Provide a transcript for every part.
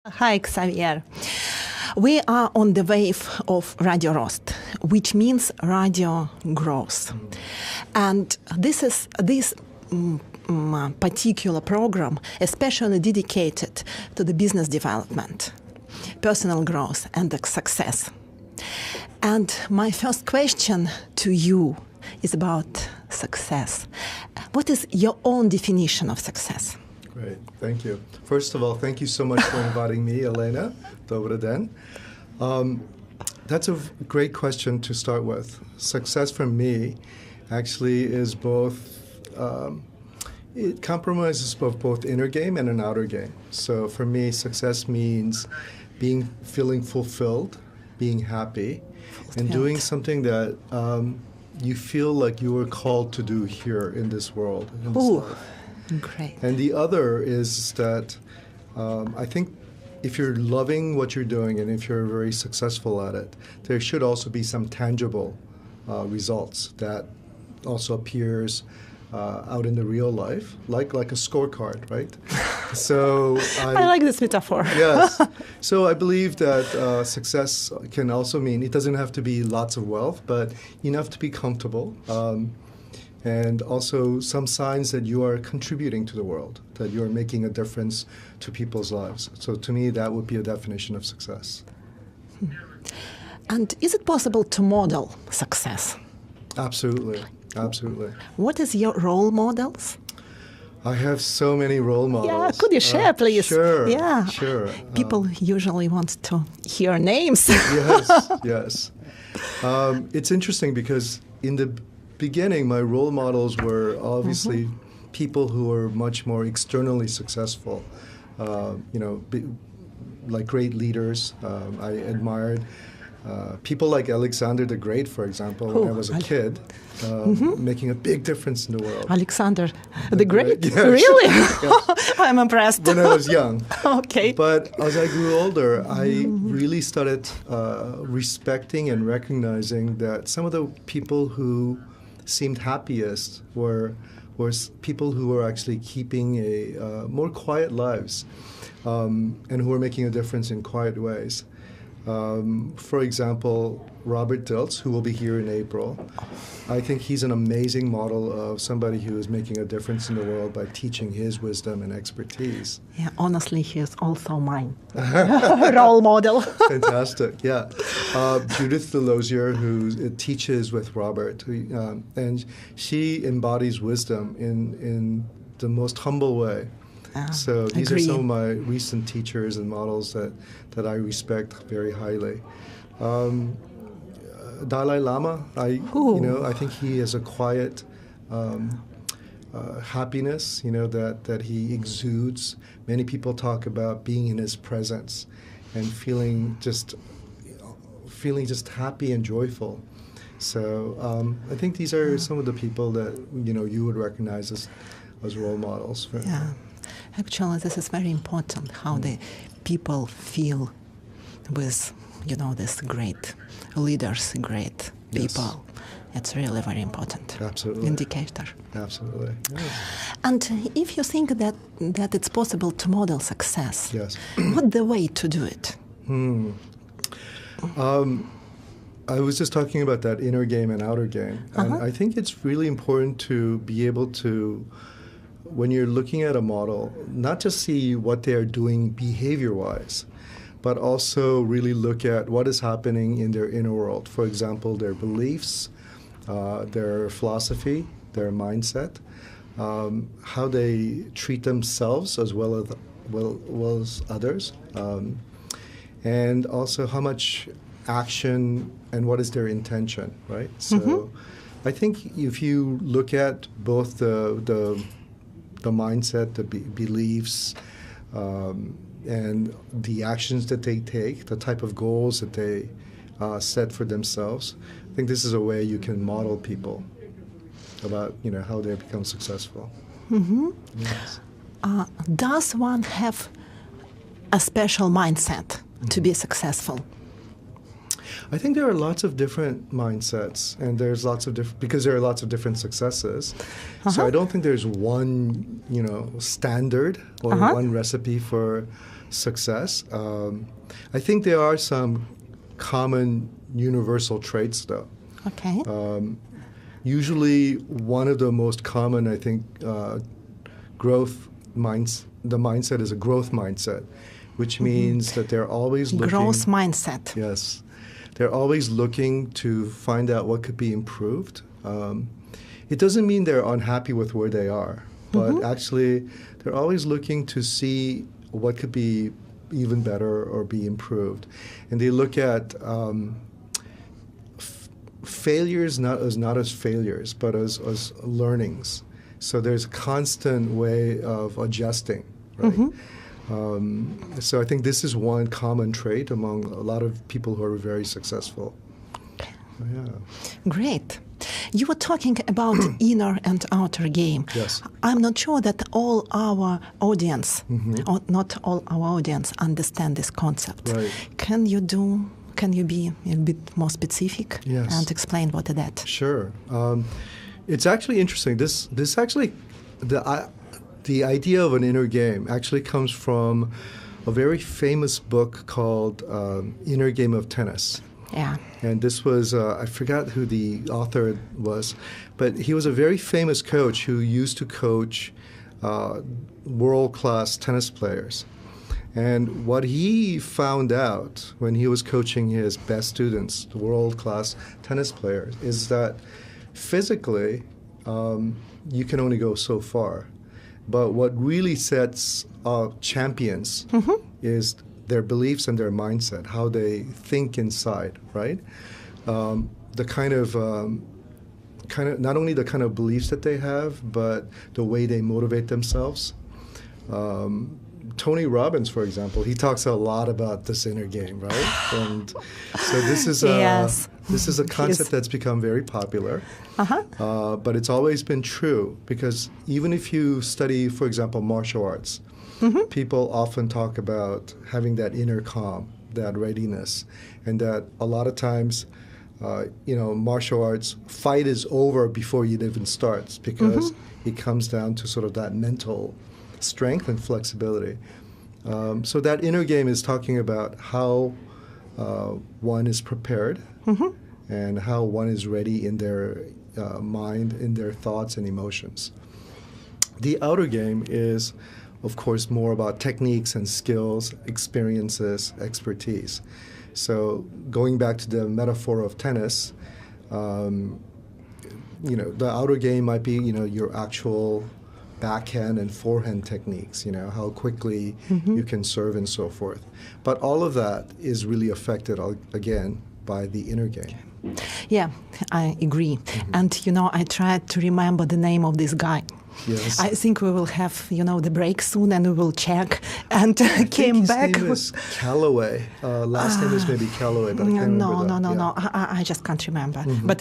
Hi, Xavier. We are on the wave of Radio Rost, which means radio growth. And this particular program especially dedicated to the business development, personal growth, and the success. And my first question to you is about success. What is your own definition of success? Great, thank you. First of all, thank you so much for inviting me, Elena. Добрый день. That's a great question to start with. Success for me actually is both, it compromises both inner game and an outer game. So for me, success means feeling fulfilled, being happy, and doing something that you feel like you were called to do here in this world. In this life. Great. And the other is that I think if you're loving what you're doing and if you're very successful at it, there should also be some tangible results that also appears out in the real life, like a scorecard, right? So I like this metaphor. Yes. So I believe that success can also mean it doesn't have to be lots of wealth, but enough to be comfortable. And also some signs that you are contributing to the world, that you are making a difference to people's lives. So to me, that would be a definition of success. And is it possible to model success? Absolutely, absolutely. What is your role models? I have so many role models. Yeah, could you share, please? Sure, yeah. Sure. People usually want to hear names. Yes. It's interesting because in the beginning, my role models were obviously people who were much more externally successful, like great leaders. I admired people like Alexander the Great, for example, when I was a kid, making a big difference in the world. Alexander the Great? Yes. Really? Yes. I'm impressed. When I was young. Okay. But as I grew older, I really started respecting and recognizing that some of the people who seemed happiest were people who were actually keeping a more quiet lives and who were making a difference in quiet ways. For example, Robert Dilts, who will be here in April, I think he's an amazing model of somebody who is making a difference in the world by teaching his wisdom and expertise. Yeah, honestly, he is also mine role model. Fantastic, yeah. Judith Delosier, who teaches with Robert, and she embodies wisdom in the most humble way. So these are some of my recent teachers and models that I respect very highly. Dalai Lama, I think he has a quiet happiness, that he exudes. Many people talk about being in his presence and feeling just happy and joyful. So I think these are some of the people that you would recognize as role models. Yeah. Actually, this is very important, how the people feel with, these great leaders, great people. It's really very important. Absolutely. Indicator. Absolutely. Yes. And if you think that it's possible to model success, what's the way to do it? I was just talking about that inner game and outer game. And I think it's really important to be able to, when you're looking at a model, not just see what they're doing behavior-wise, but also really look at what is happening in their inner world. For example, their beliefs, their philosophy, their mindset, how they treat themselves as well as others, and also how much action and what is their intention, right? So I think if you look at both the mindset, the beliefs, and the actions that they take, the type of goals that they set for themselves, I think this is a way you can model people about how they become successful. Yes. Does one have a special mindset to be successful? I think there are lots of different mindsets, and there's lots of because there are lots of different successes. So I don't think there's one, standard or one recipe for success. I think there are some common universal traits, though. Okay. Usually, one of the most common, I think, the mindset is a growth mindset, which means that they're always looking... Growth mindset. Yes. They're always looking to find out what could be improved. It doesn't mean they're unhappy with where they are, but actually they're always looking to see what could be even better or be improved. And they look at failures not as failures, but as learnings. So there's a constant way of adjusting, right? So I think this is one common trait among a lot of people who are very successful. Yeah. Great. You were talking about inner and outer game. Yes. I'm not sure that all our audience, or not all our audience, understand this concept. Right. Can you be a bit more specific and explain what is that? Sure. It's actually interesting. This actually, the idea of an inner game actually comes from a very famous book called Inner Game of Tennis. Yeah. And this was, I forgot who the author was, but he was a very famous coach who used to coach world-class tennis players. And what he found out when he was coaching his best students, the world-class tennis players, is that physically you can only go so far. But what really sets champions is their beliefs and their mindset, how they think inside, right? The kind of not only the kind of beliefs that they have, but the way they motivate themselves. Tony Robbins, for example, he talks a lot about this inner game, right? And so this is a concept that's become very popular, but it's always been true because even if you study, for example, martial arts, people often talk about having that inner calm, that readiness, and that a lot of times, martial arts fight is over before it even starts because it comes down to sort of that mental strength and flexibility. So that inner game is talking about how one is prepared and how one is ready in their mind, in their thoughts and emotions. The outer game is, of course, more about techniques and skills, experiences, expertise. So going back to the metaphor of tennis, the outer game might be, your actual backhand and forehand techniques, how quickly you can serve and so forth. But all of that is really affected, again, by the inner game. Yeah, I agree. And, I tried to remember the name of this guy. Yes. I think we will have, the break soon and we will check and came back. His name is Calloway. Last name is maybe Calloway, but I can't remember that. No. I just can't remember. But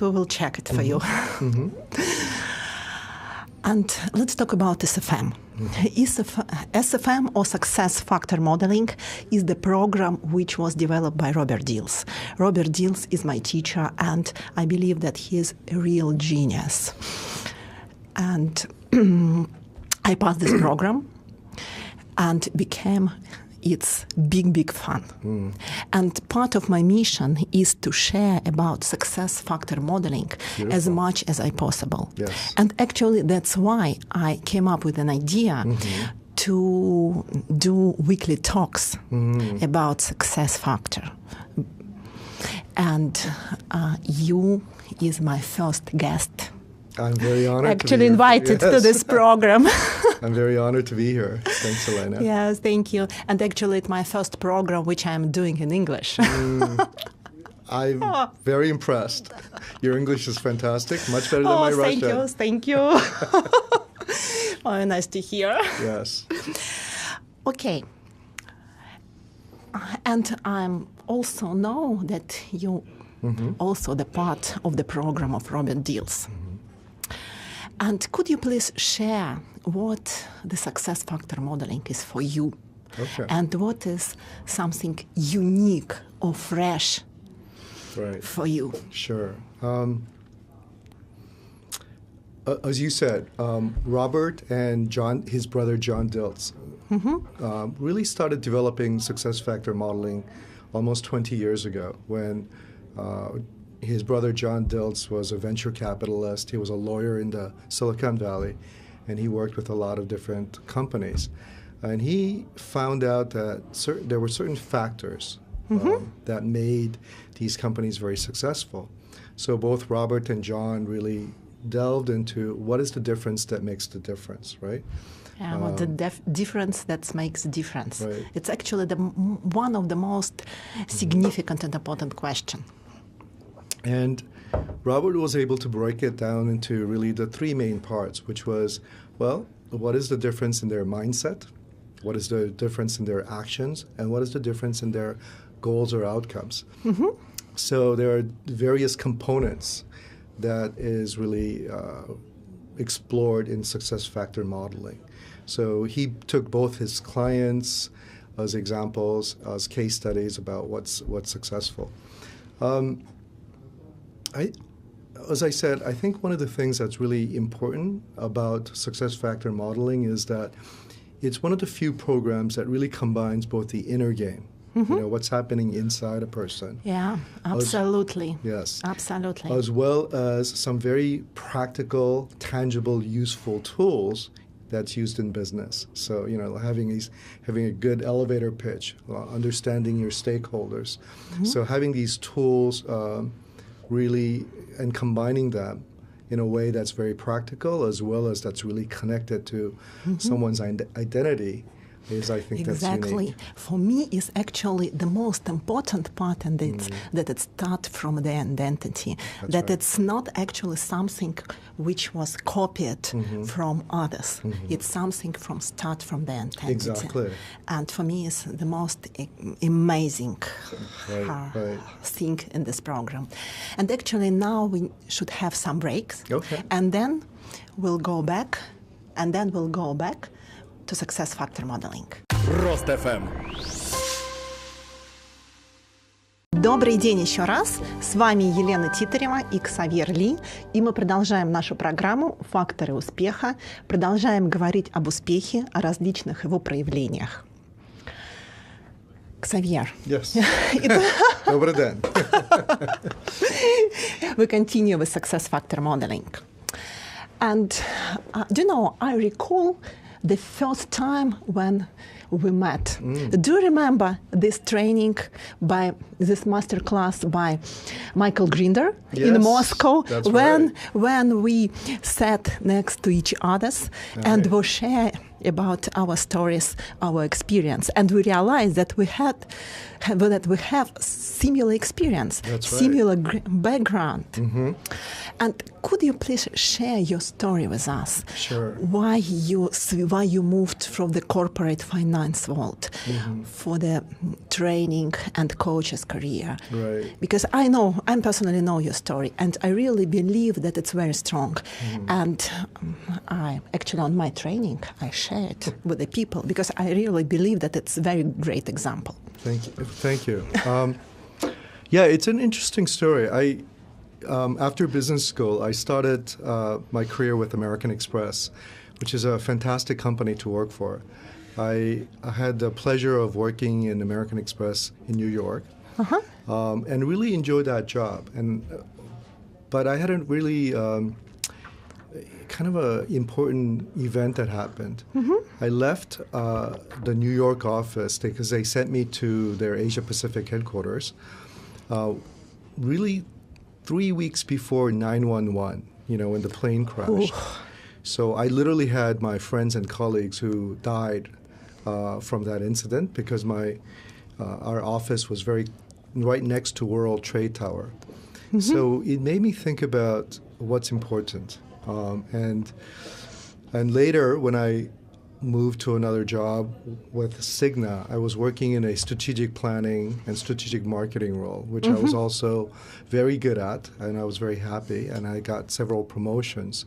we will check it for you. And let's talk about SFM. SFM, or Success Factor Modeling, is the program which was developed by Robert Dills. Robert Dills is my teacher, and I believe that he is a real genius. And I passed this program and became its big fan. And part of my mission is to share about success factor modeling as much as I possible. Yes. And actually that's why I came up with an idea to do weekly talks about success factor. And you is my first guest. I'm very honored actually invited to this program. I'm very honored to be here. Thanks, Elena. Yes, thank you. And actually, it's my first program which I'm doing in English. I'm very impressed. Your English is fantastic, much better than my Russian. Thank you. Oh, nice to hear. Yes. Okay. And I also know that you also the part of the program of Robert Dills. And could you please share what the success factor modeling is for you? Okay. And what is something unique or fresh for you? Sure. As you said, Robert and his brother John Dills, really started developing success factor modeling almost 20 years ago when his brother John Dilts was a venture capitalist. He was a lawyer in the Silicon Valley, and he worked with a lot of different companies. And he found out that there were certain factors that made these companies very successful. So both Robert and John really delved into what is the difference that makes the difference, right? Yeah, what the difference that makes a difference. Right. It's actually one of the most significant and important questions. And Robert was able to break it down into really the three main parts, which was, well, what is the difference in their mindset? What is the difference in their actions? And what is the difference in their goals or outcomes? So there are various components that is really explored in success factor modeling. So he took both his clients as examples, as case studies about what's successful. As I said, I think one of the things that's really important about success factor modeling is that it's one of the few programs that really combines both the inner game, you know, what's happening inside a person. Yeah, absolutely. Yes. Absolutely. As well as some very practical, tangible, useful tools that's used in business. So, you know, having a good elevator pitch, understanding your stakeholders. So having these tools really, and combining them in a way that's very practical as well as that's really connected to someone's identity is, I think, that's unique. Exactly. For me, is actually the most important part, and it's that it starts from the identity. That's that right. it's not actually something which was copied from others. It's something from the identity. Exactly. And for me, it's the most amazing Right. thing in this program. And actually, now we should have some breaks. Okay. And then we'll go back, to success factor modeling. Рост.ФМ. Добрый день еще раз. С вами Елена Титарева и Ксавьер Ли. И мы продолжаем нашу программу «Факторы успеха». Продолжаем говорить об успехе, о различных его проявлениях. Ксавьер. Yes. Добрый день. We continue with success factor modeling. And do you know, I recall the first time when we met. Do you remember this training this masterclass by Michael Grinder in Moscow? That's right. When we sat next to each other and we share about our stories, our experience, and we realized that we have similar experience, That's right. similar background. And could you please share your story with us? Sure. Why you moved from the corporate finance world for the training and coach's career? Right. Because I personally know your story, and I really believe that it's very strong. And I actually, on my training, I share it with the people because I really believe that it's a very great example. Thank you. Yeah, it's an interesting story. After business school, I started my career with American Express, which is a fantastic company to work for. I had the pleasure of working in American Express in New York and really enjoyed that job. But I had a really kind of an important event that happened. I left the New York office because they sent me to their Asia Pacific headquarters really 3 weeks before 9/11, when the plane crashed. So I literally had my friends and colleagues who died from that incident because our office was right next to World Trade Tower. So it made me think about what's important. And later, when I moved to another job with Cigna, I was working in a strategic planning and strategic marketing role, which I was also very good at, and I was very happy, and I got several promotions.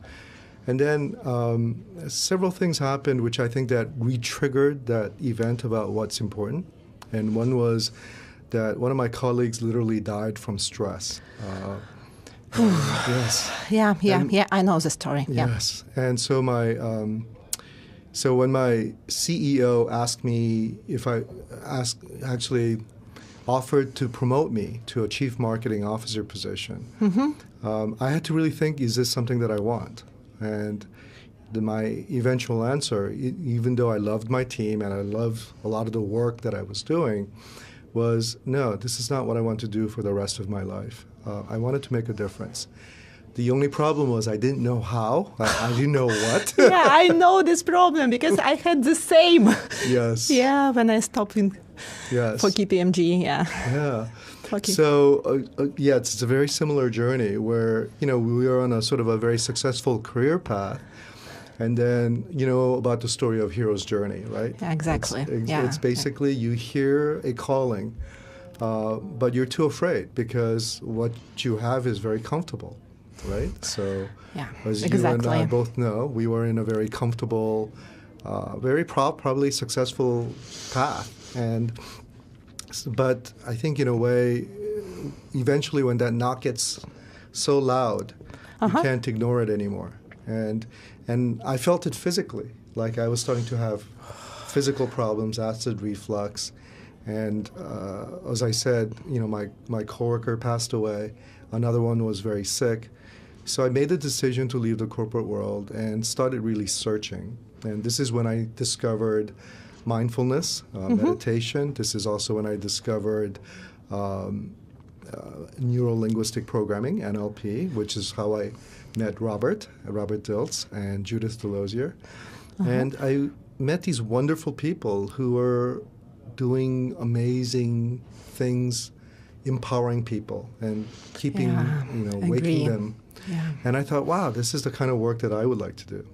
And then several things happened which I think that re-triggered that event about what's important. And one was that one of my colleagues literally died from stress. Yes. Yeah, I know the story. Yes. And so So when my CEO asked me if I actually offered to promote me to a chief marketing officer position, I had to really think, is this something that I want? And my eventual answer, even though I loved my team and I loved a lot of the work that I was doing, was no, this is not what I want to do for the rest of my life. I wanted to make a difference. The only problem was I didn't know how. I didn't know what. Yeah, I know this problem because I had the same. Yes. Yeah, when I stopped for KPMG, yeah. Yeah. Okay. So, it's a very similar journey where, we are on a sort of a very successful career path. And then, about the story of hero's journey, right? Yeah, exactly. It's basically you hear a calling, but you're too afraid because what you have is very comfortable, right? So, as you and I both know, we were in a very comfortable, very probably successful path. But I think in a way, eventually when that knock gets so loud, you can't ignore it anymore. And I felt it physically, like I was starting to have physical problems, acid reflux. And as I said, my coworker passed away. Another one was very sick. So I made the decision to leave the corporate world and started really searching. And this is when I discovered mindfulness, meditation. This is also when I discovered neuro-linguistic programming, NLP, which is how I met Robert Diltz and Judith Delosier. And I met these wonderful people who were doing amazing things, empowering people and keeping, waking them. Yeah. And I thought, wow, this is the kind of work that I would like to do.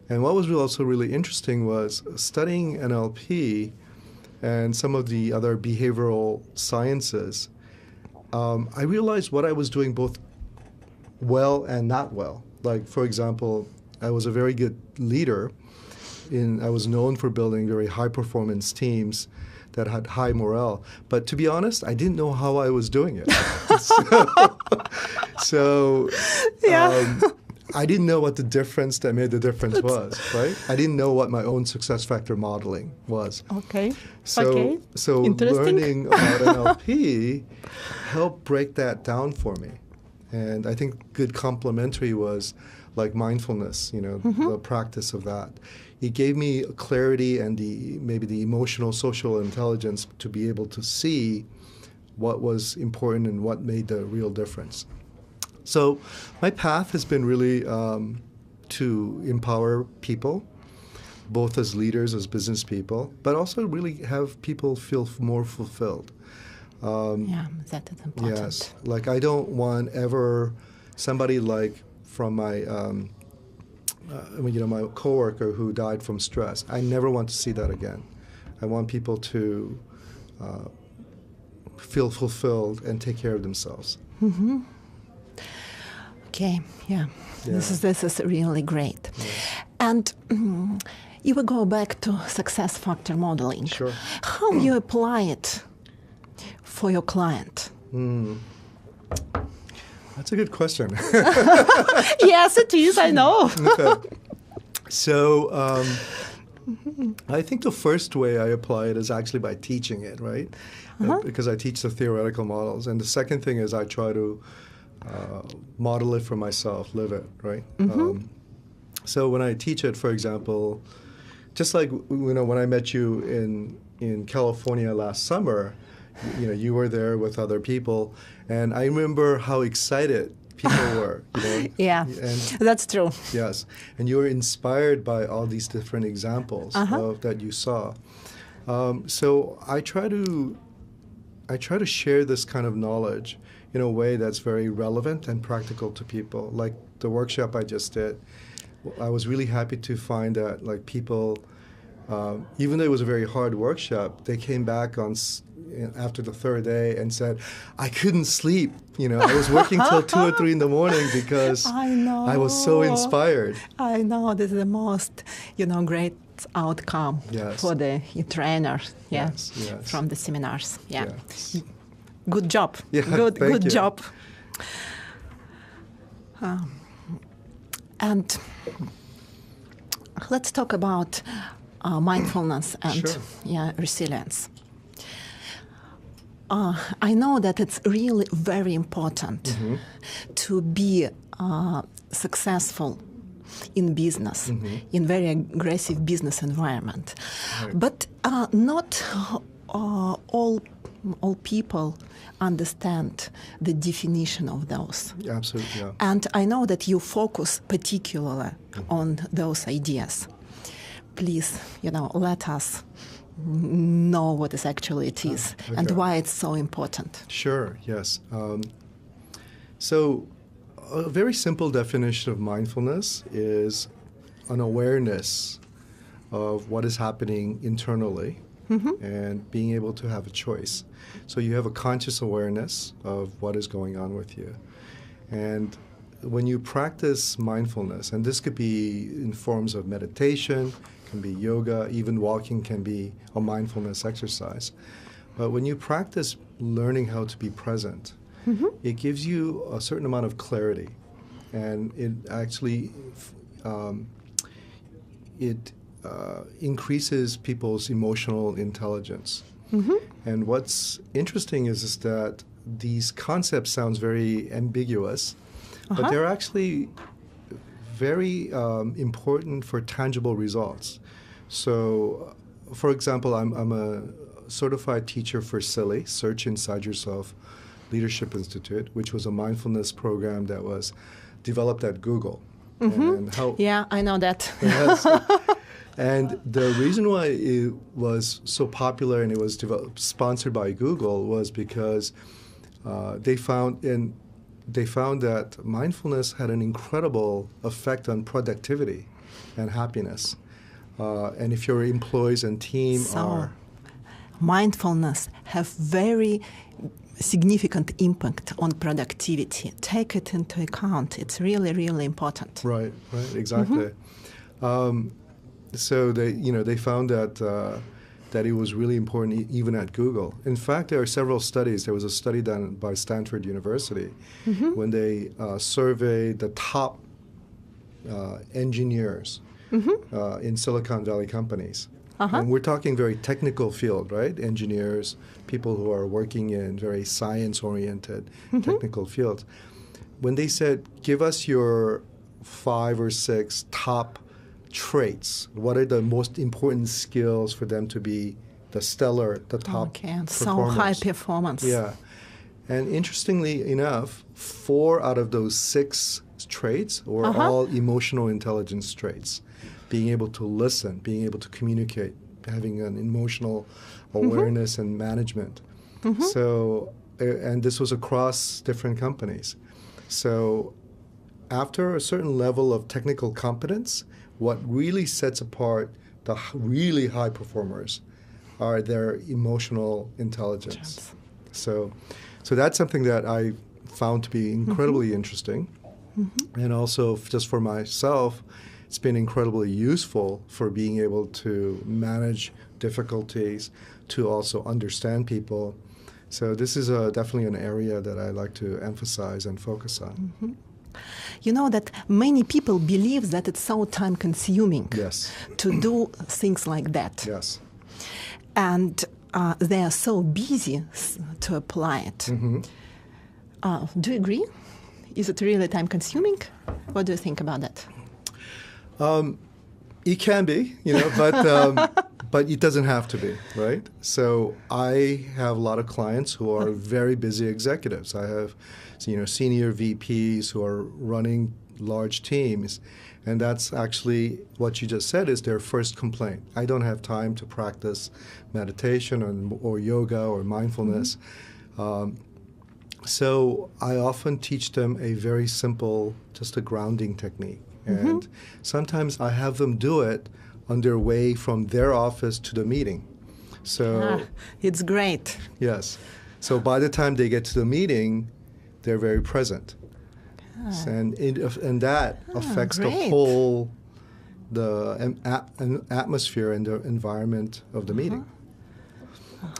And what was also really interesting was studying NLP and some of the other behavioral sciences. I realized what I was doing both well and not well. Like, for example, I was a very good leader. I was known for building very high-performance teams that had high morale. But to be honest, I didn't know how I was doing it. So I didn't know what the difference that made the difference was, right? I didn't know what my own success factor modeling was. Okay. So learning about NLP helped break that down for me. And I think good complementary was like mindfulness, the practice of that. It gave me clarity and maybe the emotional, social intelligence to be able to see what was important and what made the real difference. So my path has been really to empower people, both as leaders, as business people, but also really have people feel more fulfilled. That is important. Yes, like I don't want ever somebody like from my, my coworker who died from stress. I never want to see that again. I want people to feel fulfilled and take care of themselves. Okay, This is really great. Yeah. And you will go back to success factor modeling. Sure. How you apply it for your client? That's a good question. Yes, it is, I know. Okay. So I think the first way I apply it is actually by teaching it, right? Because I teach the theoretical models. And the second thing is I try to model it for myself, live it, right? So when I teach it, for example, just like when I met you in California last summer, you were there with other people, and I remember how excited people were. Yeah, that's true. Yes, and you were inspired by all these different examples that you saw. So I try to share this kind of knowledge in a way that's very relevant and practical to people. Like the workshop I just did, I was really happy to find that like people, even though it was a very hard workshop, they came back after the third day and said, I couldn't sleep. I was working till 2 or 3 in the morning because I was so inspired. I know, this is the most, great outcome for the trainers, yes, from the seminars. Yeah. Yes. Good job. Yeah, good job. And let's talk about mindfulness and Sure. resilience. I know that it's really very important to be successful in business, in very aggressive business environment. Right. But not all people understand the definition of those. Absolutely, yeah. And I know that you focus particularly on those ideas. Please, let us know what actually it is and why it's so important. Sure, yes. So a very simple definition of mindfulness is an awareness of what is happening internally and being able to have a choice. So you have a conscious awareness of what is going on with you. And when you practice mindfulness, and this could be in forms of meditation, can be yoga, even walking can be a mindfulness exercise. But when you practice learning how to be present, it gives you a certain amount of clarity. And it actually increases people's emotional intelligence. And what's interesting is that these concepts sound very ambiguous, but they're actually very important for tangible results. So, for example, I'm a certified teacher for SILI, Search Inside Yourself Leadership Institute, which was a mindfulness program that was developed at Google. And Yeah, I know that. And the reason why it was so popular and it was sponsored by Google was because they found that mindfulness had an incredible effect on productivity and happiness. And if your employees and team are... mindfulness have very significant impact on productivity. Take it into account. It's really, really important. Right, exactly. So they found that it was really important even at Google. In fact, there are several studies. There was a study done by Stanford University when they surveyed the top engineers in Silicon Valley companies. And we're talking very technical field, right? Engineers, people who are working in very science-oriented technical fields. When they said, give us your 5 or 6 top traits, what are the most important skills for them to be the top and performers? so high performance. Yeah. And interestingly enough, 4 out of those 6 traits were all emotional intelligence traits. Being able to listen, being able to communicate, having an emotional awareness and management. So, and this was across different companies. So after a certain level of technical competence, what really sets apart the really high performers are their emotional intelligence. So that's something that I found to be incredibly interesting. And also, just for myself, it's been incredibly useful for being able to manage difficulties, to also understand people. So this is definitely an area that I like to emphasize and focus on. You know that many people believe that it's so time-consuming to do things like that. Yes. And they are so busy to apply it. Do you agree? Is it really time-consuming? What do you think about that? It can be, but it doesn't have to be, right? So I have a lot of clients who are very busy executives. I have, senior VPs who are running large teams, and that's actually what you just said is their first complaint. I don't have time to practice meditation or yoga or mindfulness. So I often teach them a very simple, just a grounding technique. And sometimes I have them do it on their way from their office to the meeting. So it's great. Yes. So by the time they get to the meeting, they're very present. And that affects the whole atmosphere and the environment of the meeting.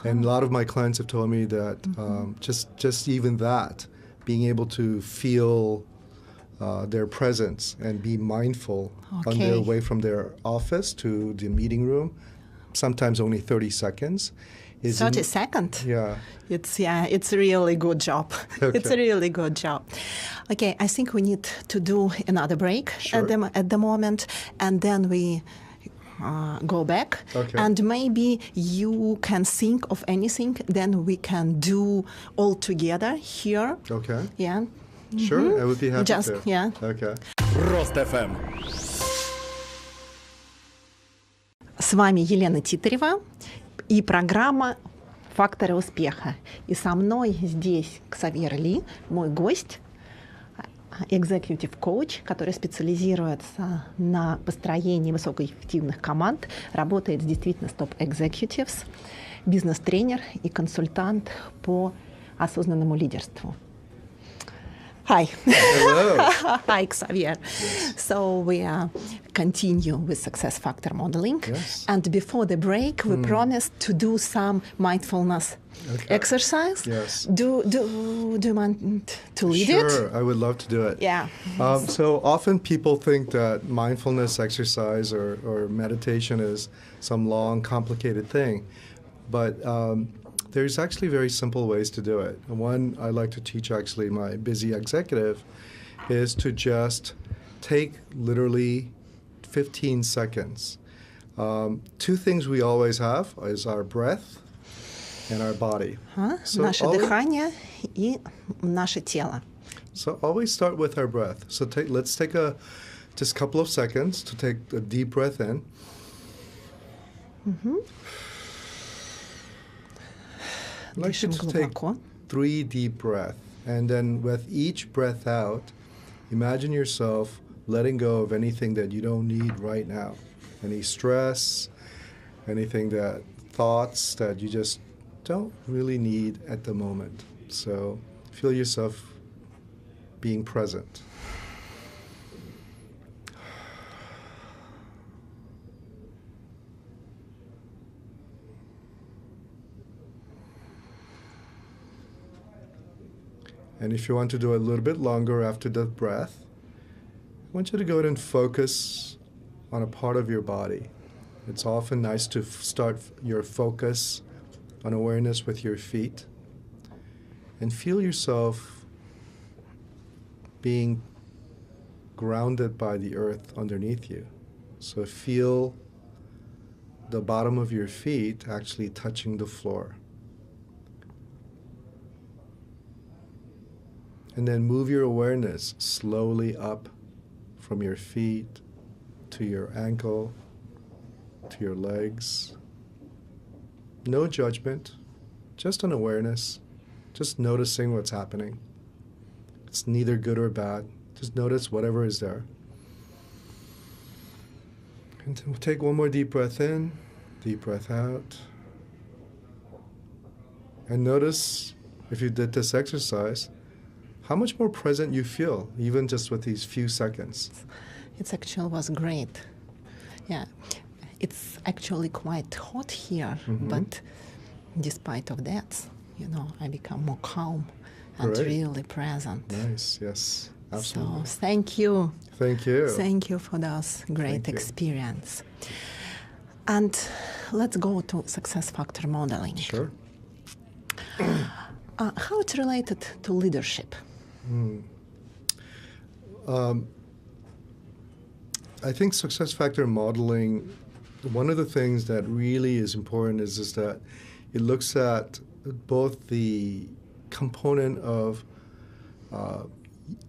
And a lot of my clients have told me that just even that, being able to feel their presence and be mindful on their way from their office to the meeting room, sometimes only 30 seconds. 30 seconds? Yeah. It's a really good job. Okay. It's a really good job. Okay, I think we need to do another break at the moment, and then we go back. Okay. And maybe you can think of anything, then we can do all together here. Okay. Yeah. Sure, I would be happy to. Yeah. Okay. Рост.ФМ. С вами Елена Титарева и программа «Факторы успеха». И со мной здесь Ксавьер Ли, мой гость, executive coach, который специализируется на построении высокоэффективных команд, работает действительно с топ-executives, бизнес-тренер и консультант по осознанному лидерству. Hi. Hello. Hi, Xavier. Yes. So we continue with success factor modeling. Yes. And before the break, we promised to do some mindfulness exercise. Yes. Do you want to lead it? Sure, I would love to do it. Yeah. So often people think that mindfulness exercise or meditation is some long, complicated thing. But there's actually very simple ways to do it. And one I like to teach actually my busy executive is to just take literally 15 seconds. Two things we always have is our breath and our body. Наше дыхание и наше тело. So always start with our breath. So let's take just a couple of seconds to take a deep breath in. Mm-hmm. I'd like you to take 3 deep breaths. And then with each breath out, imagine yourself letting go of anything that you don't need right now. Any stress, thoughts that you just don't really need at the moment. So feel yourself being present. And if you want to do a little bit longer after the breath, I want you to go ahead and focus on a part of your body. It's often nice to start your focus on awareness with your feet and feel yourself being grounded by the earth underneath you. So feel the bottom of your feet actually touching the floor. And then move your awareness slowly up from your feet to your ankle, to your legs. No judgment, just an awareness, just noticing what's happening. It's neither good or bad. Just notice whatever is there. And then we'll take one more deep breath in, deep breath out. And notice, if you did this exercise, how much more present you feel, even just with these few seconds. It actually was great. Yeah, it's actually quite hot here, but despite of that, I become more calm and really present. Nice, yes, absolutely. So thank you. Thank you. Thank you for this great experience. And let's go to success factor modeling. Sure. How it's related to leadership? I think success factor modeling, one of the things that really is important is that it looks at both the component of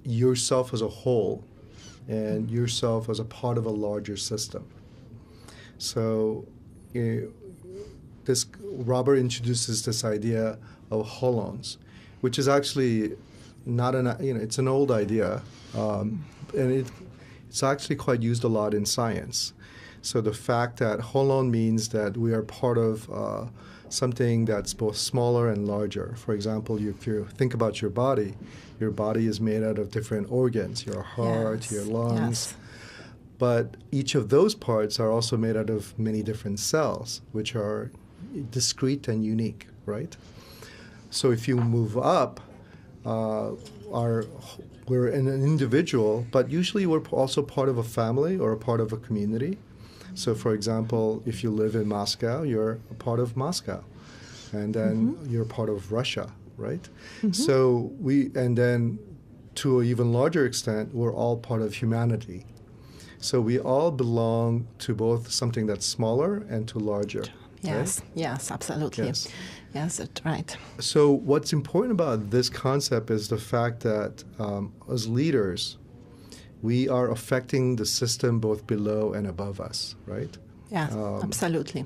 yourself as a whole and yourself as a part of a larger system. So Robert introduces this idea of holons, which is actually not it's an old idea, and it's actually quite used a lot in science. So the fact that holon means that we are part of something that's both smaller and larger. For example, if you think about your body is made out of different organs, your heart, your lungs. Yes. But each of those parts are also made out of many different cells, which are discrete and unique, right? So if you move up, we're an individual, but usually we're also part of a family or a part of a community. So, for example, if you live in Moscow, you're a part of Moscow, and then you're part of Russia, right? So and then to an even larger extent, we're all part of humanity. So we all belong to both something that's smaller and to larger. Yes, right? yes, absolutely. Yes, that's right. So what's important about this concept is the fact that as leaders, we are affecting the system both below and above us, right? Yeah, absolutely.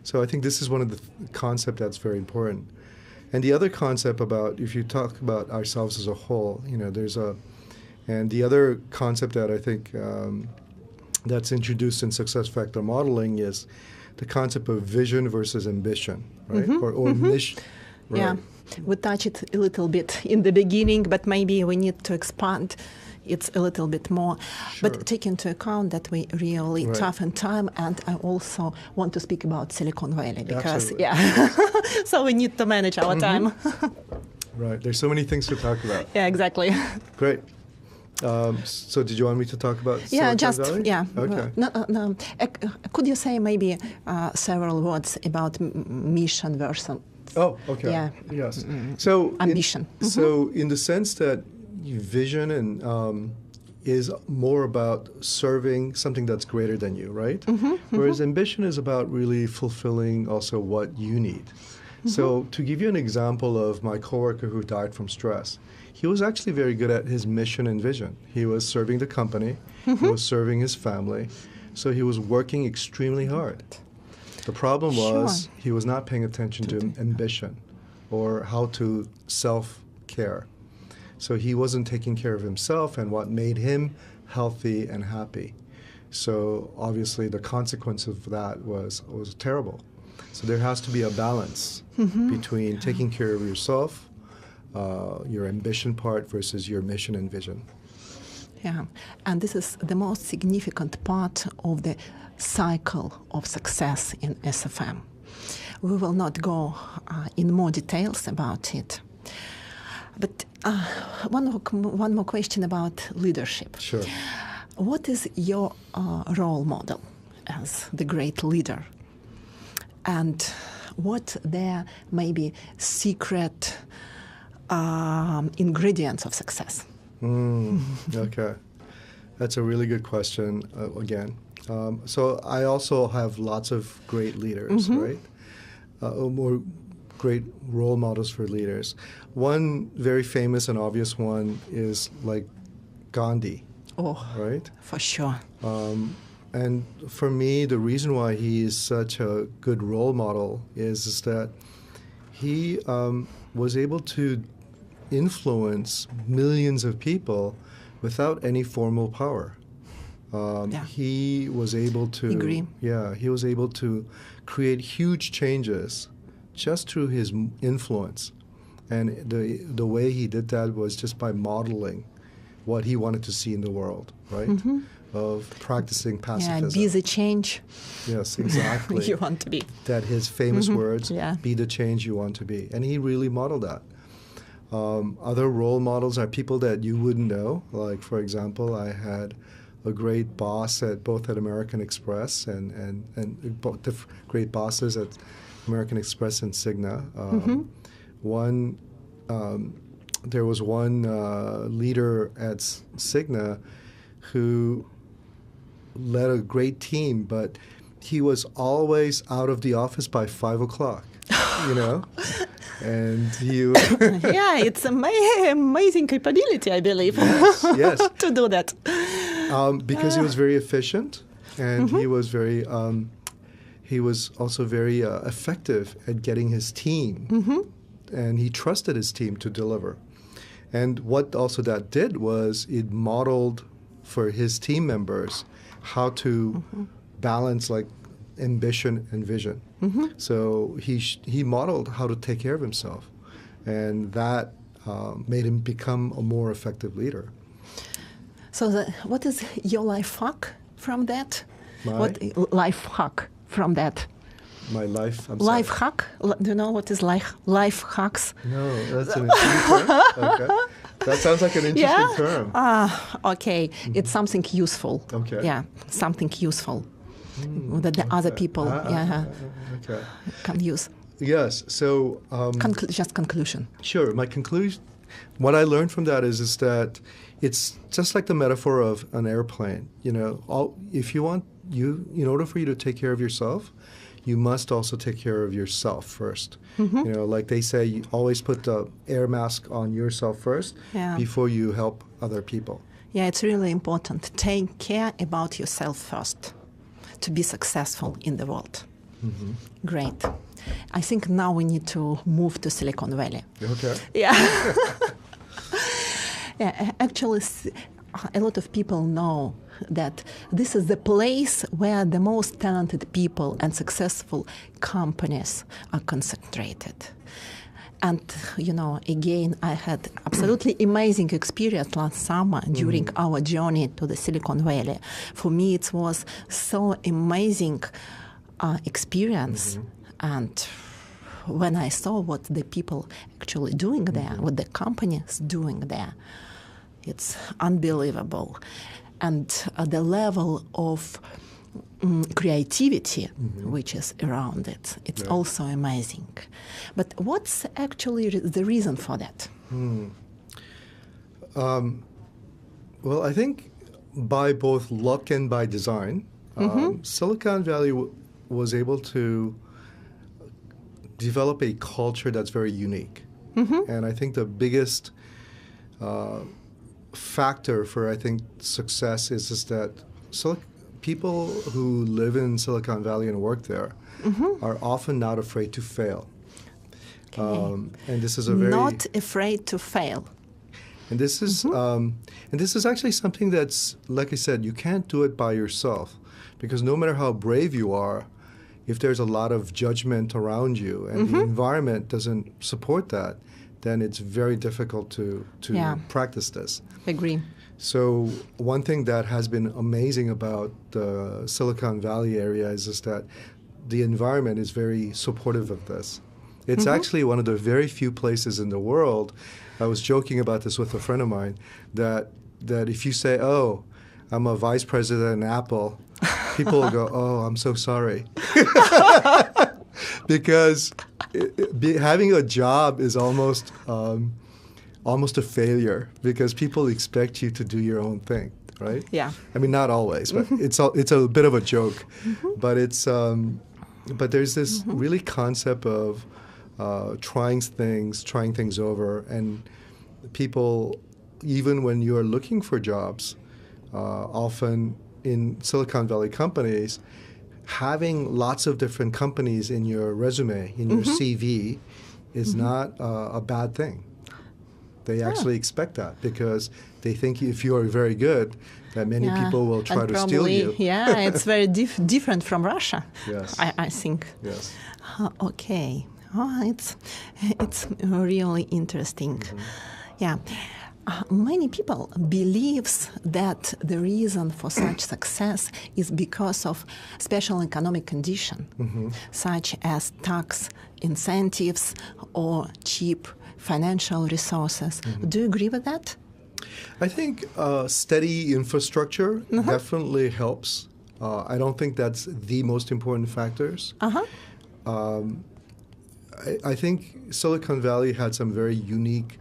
So I think this is one of the concepts that's very important. And the other concept about, if you talk about ourselves as a whole, and the other concept that I think that's introduced in success factor modeling is the concept of vision versus ambition, right? Or mission. Right. Yeah, we touched it a little bit in the beginning, but maybe we need to expand it a little bit more. Sure. But take into account that we really tough in time, and I also want to speak about Silicon Valley because, so we need to manage our time. Right, there's so many things to talk about. Yeah, exactly. Great. So did you want me to talk about Silicon Valley? Okay. No. Could you say maybe several words about mission versus... Oh, okay. Yeah. Yes. So ambition. So in the sense that vision and is more about serving something that's greater than you, right? Whereas ambition is about really fulfilling also what you need. So to give you an example of my coworker who died from stress, he was actually very good at his mission and vision. He was serving the company, he was serving his family, so he was working extremely hard. The problem was he was not paying attention to ambition or how to self-care. So he wasn't taking care of himself and what made him healthy and happy. So obviously the consequence of that was terrible. So there has to be a balance between taking care of yourself, your ambition part versus your mission and vision. Yeah, and this is the most significant part of the cycle of success in SFM. We will not go in more details about it. But one more question about leadership. Sure. What is your role model as the great leader? And what their maybe secret ingredients of success? Okay. That's a really good question, again. So I also have lots of great leaders, right? More great role models for leaders. One very famous and obvious one is like Gandhi, right? For sure. And for me, the reason why he is such a good role model is that he was able to influence millions of people without any formal power. He was able to he was able to create huge changes just through his influence. And the way he did that was just by modeling what he wanted to see in the world, right? Of practicing pacifism. Yeah, be the change. Yes, exactly. You want to be. That his famous words, be the change you want to be. And he really modeled that. Other role models are people that you wouldn't know. Like, for example, I had a great boss at American Express and both the great bosses at American Express and Cigna. There was one leader at Cigna who led a great team, but he was always out of the office by 5 o'clock, you know? And he it's amazing capability, I believe, yes. to do that. Because he was very efficient, and he was also very effective at getting his team, and he trusted his team to deliver. And what also that did was it modeled for his team members how to balance like ambition and vision. So he modeled how to take care of himself, and that made him become a more effective leader. So what is your life hack from that? What life hack from that? My life. Life hack? Do you know what is life hacks? No, that's an interesting term. Okay. That sounds like an interesting term. Okay. It's something useful. Okay. Yeah, something useful that the other people okay. can use. Yes. So Just conclusion. Sure. My conclusion, what I learned from that is that it's just like the metaphor of an airplane. If you want in order for you to take care of yourself, you must also take care of yourself first. Like they say, you always put the air mask on yourself first before you help other people. Yeah, it's really important. Take care about yourself first to be successful in the world. Great. I think now we need to move to Silicon Valley. Okay. Yeah. Actually, a lot of people know that this is the place where the most talented people and successful companies are concentrated. And, again, I had absolutely amazing experience last summer during our journey to the Silicon Valley. For me, it was so amazing experience. And when I saw what the people actually doing there, what the companies doing there, it's unbelievable. And the level of creativity which is around it, it's also amazing. But what's actually the reason for that? Well, I think by both luck and by design, Silicon Valley was able to develop a culture that's very unique. And I think the biggest factor for, success is just that people who live in Silicon Valley and work there are often not afraid to fail. Okay. And this is not afraid to fail. And this is actually something that's, like I said, you can't do it by yourself, because no matter how brave you are, if there's a lot of judgment around you and the environment doesn't support that, then it's very difficult to practice this. Agree. So one thing that has been amazing about the Silicon Valley area is just that the environment is very supportive of this. It's actually one of the very few places in the world, I was joking about this with a friend of mine, that if you say, oh, I'm a vice president in Apple, people will go, oh, I'm so sorry. Because having a job is almost a failure, because people expect you to do your own thing, right? Yeah. I mean, not always, but it's a bit of a joke. But but there's this really concept of trying things over, and people, even when you're looking for jobs, often in Silicon Valley companies, having lots of different companies in your resume, in your CV, is not a bad thing. They actually expect that, because they think if you are very good, that many people will try to steal you. Yeah, it's very different from Russia. Yes. I think. Yes. Okay. Oh, it's really interesting. Yeah. Many people believes that the reason for such success is because of special economic condition, such as tax incentives or cheap financial resources. Do you agree with that? I think steady infrastructure definitely helps. I don't think that's the most important factors. I think Silicon Valley had some very unique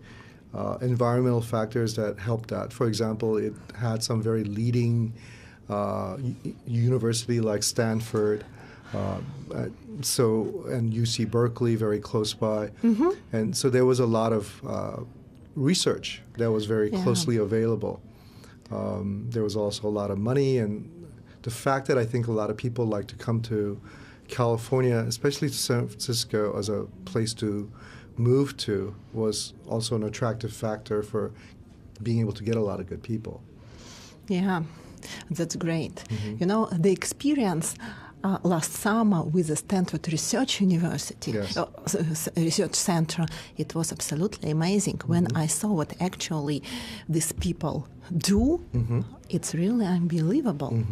environmental factors that helped that. For example, it had some very leading university like Stanford, and UC Berkeley very close by. And so there was a lot of research that was very closely available. There was also a lot of money, and the fact that I think a lot of people like to come to California, especially to San Francisco, as a place to move to, was also an attractive factor for being able to get a lot of good people. Yeah, that's great. You know, the experience last summer with the Stanford Research University, Research Center, it was absolutely amazing. When I saw what actually these people do, it's really unbelievable.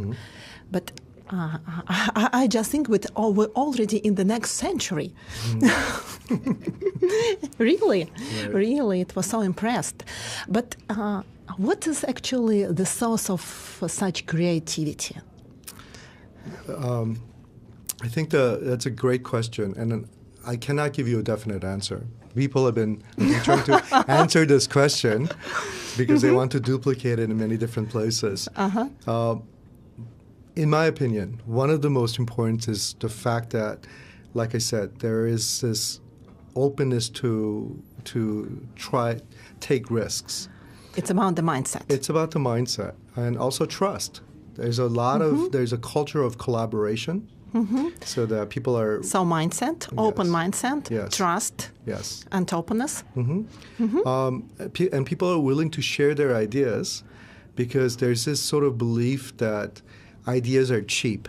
But I just think we're already in the next century. Really, really, it was so impressed. But what is actually the source of such creativity? I think that's a great question, and I cannot give you a definite answer. People have been trying to answer this question because they want to duplicate it in many different places. In my opinion, one of the most important is the fact that, like I said, there is this openness to take risks. It's about the mindset. It's about the mindset and also trust. There's a lot of there's a culture of collaboration, so that people are mindset, open mindset, trust, and openness. And people are willing to share their ideas because there's this sort of belief that ideas are cheap.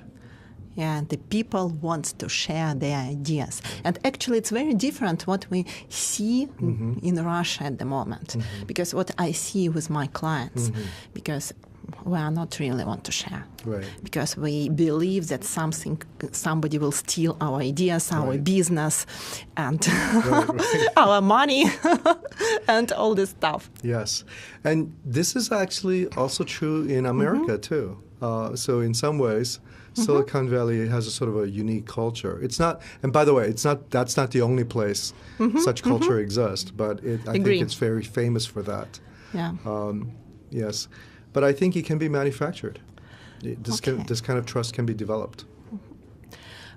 Yeah, the people want to share their ideas. And actually, it's very different what we see in Russia at the moment. Because what I see with my clients, because we are not really want to share. Right. Because we believe that somebody will steal our ideas, our business, and our money, and all this stuff. Yes. And this is actually also true in America, too. So in some ways, Silicon Valley has a sort of a unique culture. It's not, and by the way, that's not the only place such culture exists, but I think it's very famous for that. Yeah. Yes. But I think it can be manufactured. This kind of trust can be developed.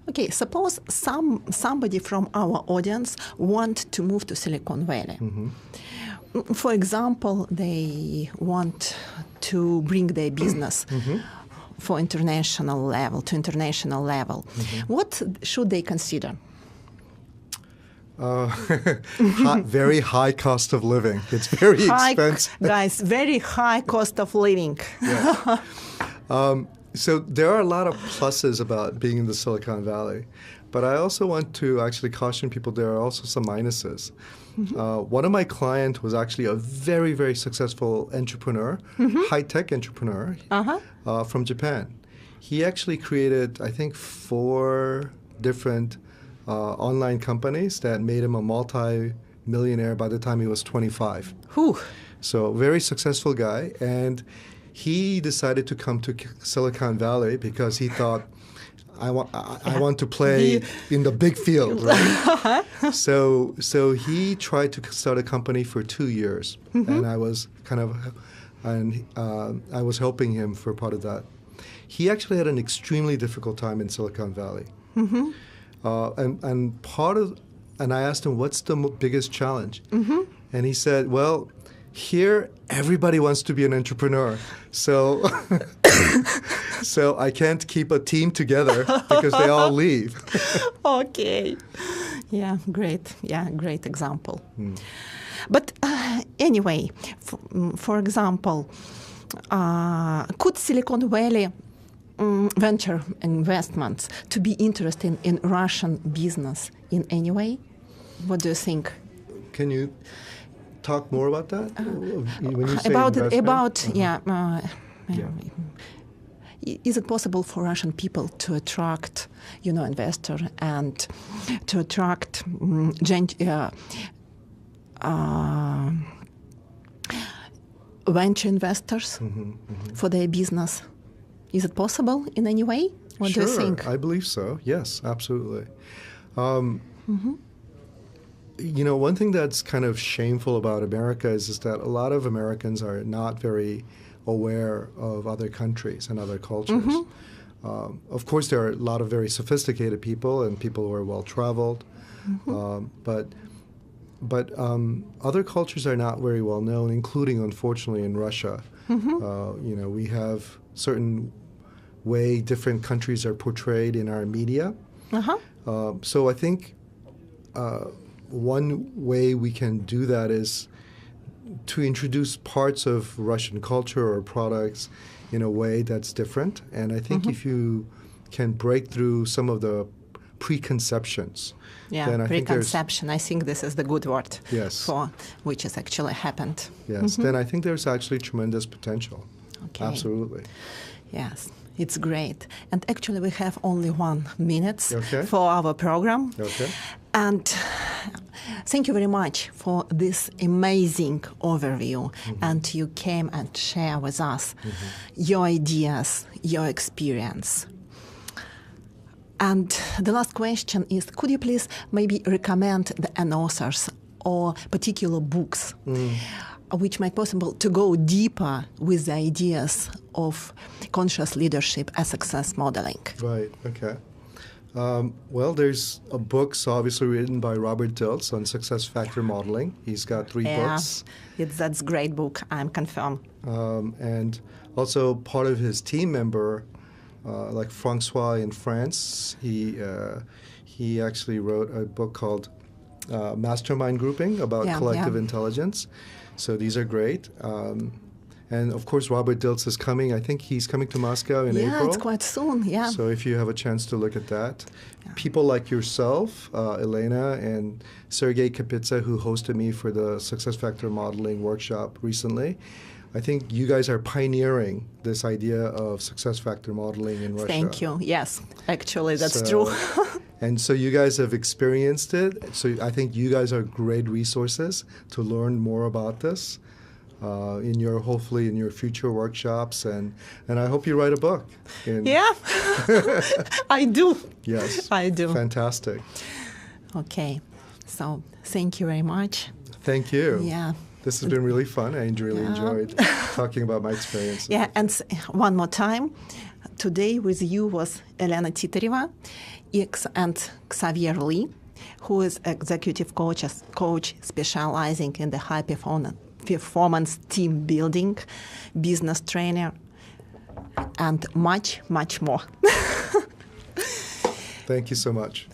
Okay, suppose somebody from our audience want to move to Silicon Valley. For example, they want to bring their business to international level. What should they consider? Very high cost of living. It's very expensive. Guys, very high cost of living. Yeah. So there are a lot of pluses about being in the Silicon Valley. But I also want to actually caution people there are also some minuses. One of my clients was actually a very, very successful entrepreneur, high-tech entrepreneur from Japan. He actually created, I think, 4 different online companies that made him a multi-millionaire by the time he was 25. Whew. So very successful guy. And he decided to come to Silicon Valley because he thought, I want to play in the big field, right? So he tried to start a company for 2 years, and I was I was helping him for part of that. He actually had an extremely difficult time in Silicon Valley, and I asked him, what's the biggest challenge? And he said, well, here everybody wants to be an entrepreneur, so so I can't keep a team together because they all leave. Okay. Yeah, great. Yeah, great example. But anyway, for example, could Silicon Valley venture investments to be interested in Russian business in any way? What do you think? Can you talk more about that? When you say is it possible for Russian people to attract, investor and to attract venture investors for their business? Is it possible in any way? What do you think? Sure, I believe so. Yes, absolutely. One thing that's kind of shameful about America is that a lot of Americans are not very aware of other countries and other cultures. Of course, there are a lot of very sophisticated people and people who are well-traveled, but other cultures are not very well known, including, unfortunately, in Russia. We have certain way different countries are portrayed in our media. So I think one way we can do that is to introduce parts of Russian culture or products in a way that's different. And I think if you can break through some of the preconceptions. Yeah, preconception. I think this is the good word for which has actually happened. Yes, then I think there's actually tremendous potential. Okay. Absolutely. Yes. It's great. And actually, we have only 1 minute Okay. for our program. Okay. And thank you very much for this amazing overview. And you came and share with us your ideas, your experience. And the last question is, could you please maybe recommend an authors or particular books which make possible to go deeper with the ideas of conscious leadership as success modeling? Right, okay. Well, there's a book obviously written by Robert Dilts on success factor modeling. He's got 3 books. That's a great book, I'm confirmed. And also part of his team member, like Francois in France, he actually wrote a book called Mastermind Grouping about collective intelligence. So these are great. And of course, Robert Dilts is coming. I think he's coming to Moscow in April. Yeah, it's quite soon, yeah. So if you have a chance to look at that. People like yourself, Elena, and Sergey Kapitsa, who hosted me for the Success Factor Modeling workshop recently, I think you guys are pioneering this idea of success factor modeling in Russia. Thank you. Yes, actually, that's true. And so you guys have experienced it. So I think you guys are great resources to learn more about this hopefully in your future workshops. And I hope you write a book. Yeah, I do. Yes. I do. Fantastic. Okay. So thank you very much. Thank you. Yeah. This has been really fun. I really enjoyed talking about my experiences. Yeah, and one more time, today with you was Elena Titarieva and Ksavier Li, who is executive coach specializing in the high performance team building, business trainer, and much, much more. Thank you so much.